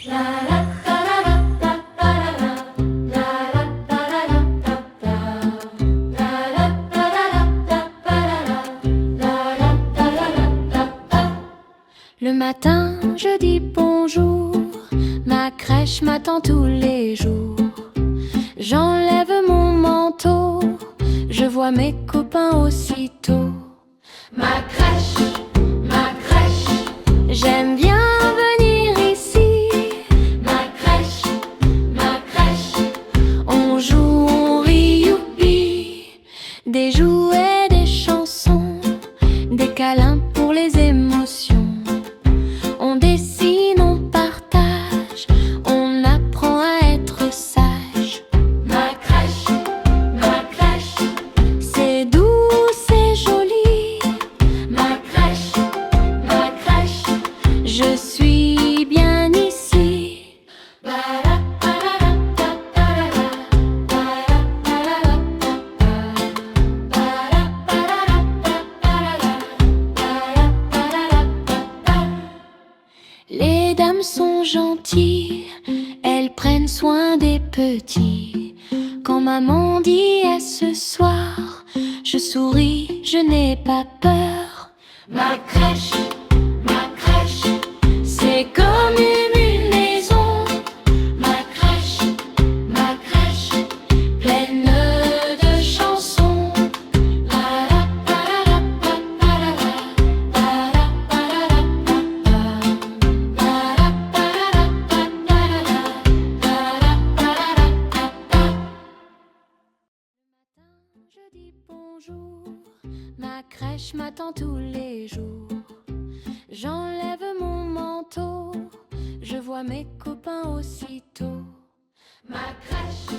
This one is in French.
Le matin, je dis bonjour, ma crèche m'attend tous les jours. J'enlève mon manteau, je vois mes copains aussitôt. Ma crèche, j'aime bien venir ici. Ma crèche, on joue, on rit, youpi. Des jouets, des chansons, des câlins pour les émotions. On dessine, on partage, on apprend à être sage. Ma crèche, c'est doux, c'est joli. Ma crèche, je suis bien ici. Les dames sont gentilles, elles prennent soin des petits. Quand maman dit à ce soir, je souris, je n'ai pas peur. Ma crèche, c'est comme une maison. Ma crèche, pleine de chansons. Je dis bonjour, ma crèche m'attend tous les jours. J'enlève mon manteau, je vois mes copains aussitôt. Ma crèche,